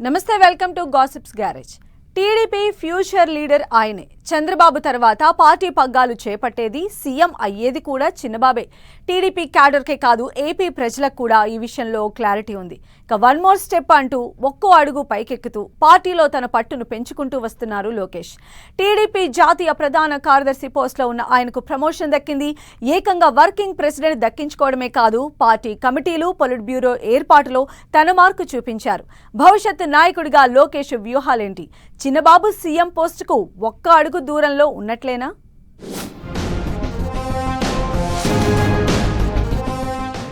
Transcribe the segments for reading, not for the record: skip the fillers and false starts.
నమస్తే, welcome to gossips garage. TDP future leader ఆయనే. చంద్రబాబు తర్వాత పార్టీ పగ్గాలు చేపట్టేది, సీఎం అయ్యేది కూడా చిన్నబాబే. టీడీపీ క్యాడర్కే కాదు, ఏపీ ప్రజలకు కూడా ఈ విషయంలో క్లారిటీ ఉంది. ఇక వన్ మోర్ స్టెప్ అంటూ ఒక్కో అడుగు పైకెక్కుతూ పార్టీలో తన పట్టును పెంచుకుంటూ వస్తున్నారు లోకేష్. టీడీపీ జాతీయ ప్రధాన కార్యదర్శి పోస్టులో ఉన్న ఆయనకు ప్రమోషన్ దక్కింది. ఏకంగా వర్కింగ్ ప్రెసిడెంట్ దక్కించుకోవడమే కాదు, పార్టీ కమిటీలు, పొలిట్ బ్యూరో ఏర్పాటులో తన మార్కు చూపించారు. భవిష్యత్ నాయకుడిగా లోకేష్ వ్యూహాలేంటి? చిన్నబాబు సీఎం పోస్టుకు ఒక్క అడుగు దూరంలో ఉన్నట్లేనా?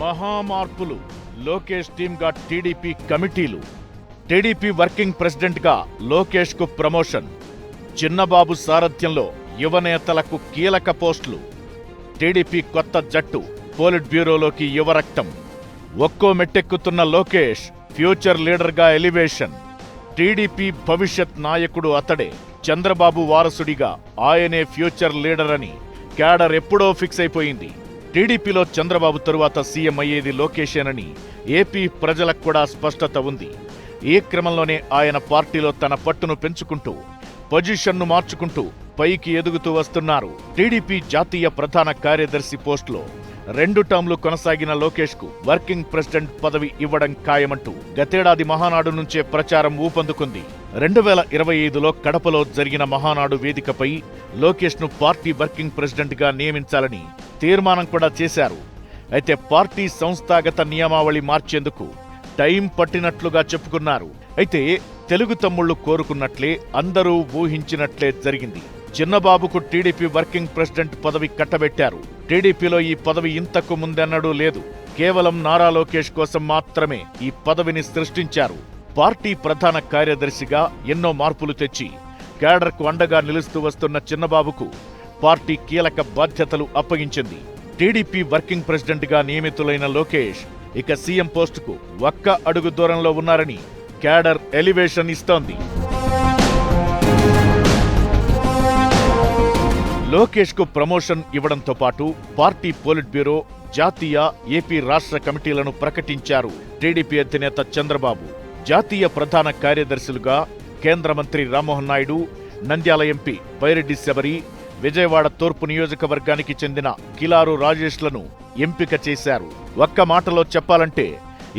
మహామార్పులు. లోకేష్ టీమ్గా టీడీపీ కమిటీలు. టీడీపీ వర్కింగ్ ప్రెసిడెంట్గా లోకేష్కు ప్రమోషన్. చిన్నబాబు సారథ్యంలో యువనేతలకు కీలక పోస్టులు. టీడీపీ కొత్త జట్టు, పోలిట్ బ్యూరోలోకి యువరక్తం. ఒక్కో మెట్టెక్కుతున్న లోకేష్ ఫ్యూచర్ లీడర్గా ఎలివేషన్. టీడీపీ భవిష్యత్ నాయకుడు అతడే. చంద్రబాబు వారసుడిగా ఆయనే ఫ్యూచర్ లీడర్ అని క్యాడర్ ఎప్పుడో ఫిక్స్ అయిపోయింది. టీడీపీలో చంద్రబాబు తరువాత సీఎం అయ్యేది లోకేషేనని ఏపీ ప్రజలకు కూడా స్పష్టత ఉంది. ఈ క్రమంలోనే ఆయన పార్టీలో తన పట్టును పెంచుకుంటూ, పొజిషన్ను మార్చుకుంటూ పైకి ఎదుగుతూ వస్తున్నారు. టీడీపీ జాతీయ ప్రధాన కార్యదర్శి పోస్టులో 2 టర్మ్లు కొనసాగిన లోకేష్కు వర్కింగ్ ప్రెసిడెంట్ పదవి ఇవ్వడం ఖాయమంటూ గతేడాది మహానాడు నుంచే ప్రచారం ఊపందుకుంది. 2025లో కడపలో జరిగిన మహానాడు వేదికపై లోకేష్ను పార్టీ వర్కింగ్ ప్రెసిడెంట్గా నియమించాలని తీర్మానం కూడా చేశారు. అయితే పార్టీ సంస్థాగత నియమావళి మార్చేందుకు టైం పట్టినట్లుగా చెప్పుకున్నారు. అయితే తెలుగు తమ్ముళ్లు కోరుకున్నట్లే, అందరూ ఊహించినట్లే జరిగింది. చిన్నబాబుకు టీడీపీ వర్కింగ్ ప్రెసిడెంట్ పదవి కట్టబెట్టారు. టీడీపీలో ఈ పదవి ఇంతకు ముందెన్నడూ లేదు. కేవలం నారా లోకేష్ కోసం మాత్రమే ఈ పదవిని సృష్టించారు. పార్టీ ప్రధాన కార్యదర్శిగా ఎన్నో మార్పులు తెచ్చి క్యాడర్కు అండగా నిలుస్తూ వస్తున్న చిన్నబాబుకు పార్టీ కీలక బాధ్యతలు అప్పగించింది. టీడీపీ వర్కింగ్ ప్రెసిడెంట్గా నియమితులైన లోకేష్ ఇక సీఎం పోస్టుకు ఒక్క అడుగు దూరంలో ఉన్నారని క్యాడర్ ఎలివేషన్ ఇస్తోంది. లోకేష్కు ప్రమోషన్ ఇవ్వడంతో పాటు పార్టీ పోలిట్ బ్యూరో, జాతీయ, ఏపీ రాష్ట్ర కమిటీలను ప్రకటించారు టీడీపీ అధినేత చంద్రబాబు. జాతీయ ప్రధాన కార్యదర్శులుగా కేంద్ర మంత్రి రామ్మోహన్ నాయుడు, నంద్యాల ఎంపీ పైరెడ్డి శబరి, విజయవాడ తూర్పు నియోజకవర్గానికి చెందిన కిలారు రాజేష్లను ఎంపిక చేశారు. ఒక్క మాటలో చెప్పాలంటే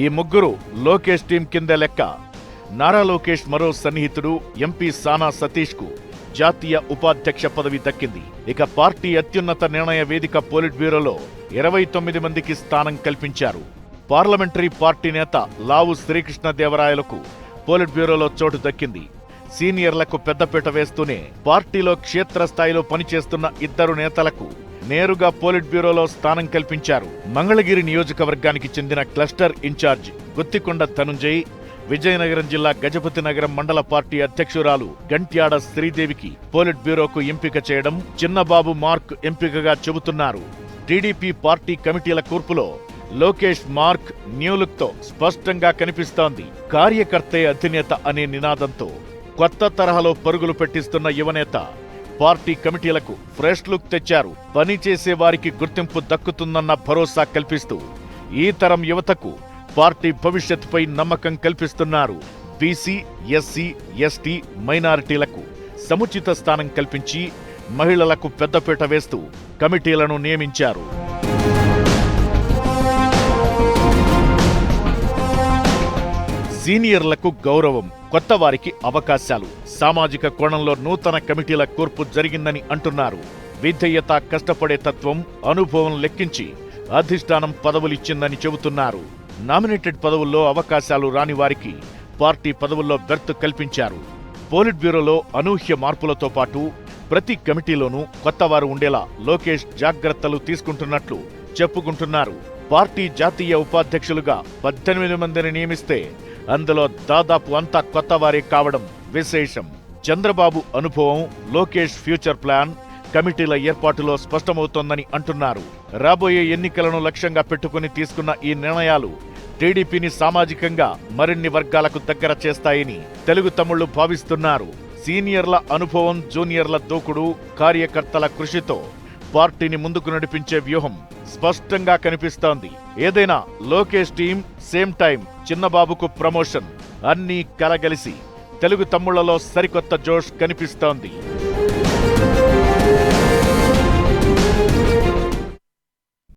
ఈ ముగ్గురు లోకేష్ టీం కింద లెక్క. నారా లోకేష్ మరో సన్నిహితుడు ఎంపీ సానా సతీష్కు జాతీయ ఉపాధ్యక్ష పదవి దక్కింది. ఇక పార్టీ అత్యున్నత నిర్ణయ వేదిక పోలిట్ బ్యూరోలో 29 మందికి స్థానం కల్పించారు. పార్లమెంటరీ పార్టీ నేత లావు శ్రీకృష్ణదేవరాయలకు పోలిట్ బ్యూరోలో చోటు దక్కింది. సీనియర్లకు పెద్దపీట వేస్తూనే పార్టీలో క్షేత్రస్థాయిలో పనిచేస్తున్న 2 నేతలకు నేరుగా పోలిట్ బ్యూరోలో స్థానం కల్పించారు. మంగళగిరి నియోజకవర్గానికి చెందిన క్లస్టర్ ఇన్ఛార్జ్ గుత్తికొండ ధనుంజయ్, విజయనగరం జిల్లా గజపతి నగరం మండల పార్టీ అధ్యక్షురాలు గంట్యాడ శ్రీదేవికి పోలిట్ బ్యూరోకు ఎంపిక చేయడం చిన్నబాబు మార్క్ ఎంపికగా చెబుతున్నారు. టీడీపీ పార్టీ కమిటీల కూర్పులో లోకేష్ మార్క్ న్యూ లుక్ తో స్పష్టంగా కనిపిస్తోంది. కార్యకర్తే అధినేత అనే నినాదంతో కొత్త తరహాలో పరుగులు పెట్టిస్తున్న యువనేత పార్టీ కమిటీలకు ఫ్రెష్ లుక్ తెచ్చారు. పనిచేసే వారికి గుర్తింపు దక్కుతుందన్న భరోసా కల్పిస్తూ ఈ తరం యువతకు పార్టీ భవిష్యత్తుపై నమ్మకం కల్పిస్తున్నారు. బీసీ, ఎస్సీ, ఎస్టీ, మైనారిటీలకు సముచిత స్థానం కల్పించి మహిళలకు పెద్దపీట వేస్తూ కమిటీలను నియమించారు. సీనియర్లకు గౌరవం, కొత్త వారికి అవకాశాలు, సామాజిక కోణంలో నూతన కమిటీల కూర్పు జరిగిందని అంటున్నారు. విధేయత, కష్టపడే తత్వం, అనుభవం లెక్కించి అధిష్టానం పదవులిచ్చిందని చెబుతున్నారు. నామినేటెడ్ పదవుల్లో అవకాశాలు రాని వారికి పార్టీ పదవుల్లో బెర్త్ కల్పించారు. పోలిట్ బ్యూరోలో అనూహ్య మార్పులతో పాటు ప్రతి కమిటీలోనూ కొత్తవారు ఉండేలా లోకేష్ జాగ్రత్తలు తీసుకుంటున్నట్లు చెప్పుకుంటున్నారు. పార్టీ జాతీయ ఉపాధ్యక్షులుగా 18 మందిని నియమిస్తే అందులో దాదాపు అంతా కొత్తవారే కావడం విశేషం. చంద్రబాబు అనుభవం, లోకేష్ ఫ్యూచర్ ప్లాన్ కమిటీల ఏర్పాటులో స్పష్టమవుతోందని అంటున్నారు. రాబోయే ఎన్నికలను లక్ష్యంగా పెట్టుకుని తీసుకున్న ఈ నిర్ణయాలు టీడీపీని సామాజికంగా మరిన్ని వర్గాలకు దగ్గర చేస్తాయని తెలుగు తమ్ముళ్లు భావిస్తున్నారు. సీనియర్ల అనుభవం, జూనియర్ల దూకుడు, కార్యకర్తల కృషితో పార్టీని ముందుకు నడిపించే వ్యూహం స్పష్టంగా కనిపిస్తోంది. ఏదైనా లోకేష్ టీం సేమ్ టైం చిన్నబాబుకు ప్రమోషన్ అన్నీ కలగలిసి తెలుగు తమ్ముళ్లలో సరికొత్త జోష్ కనిపిస్తోంది.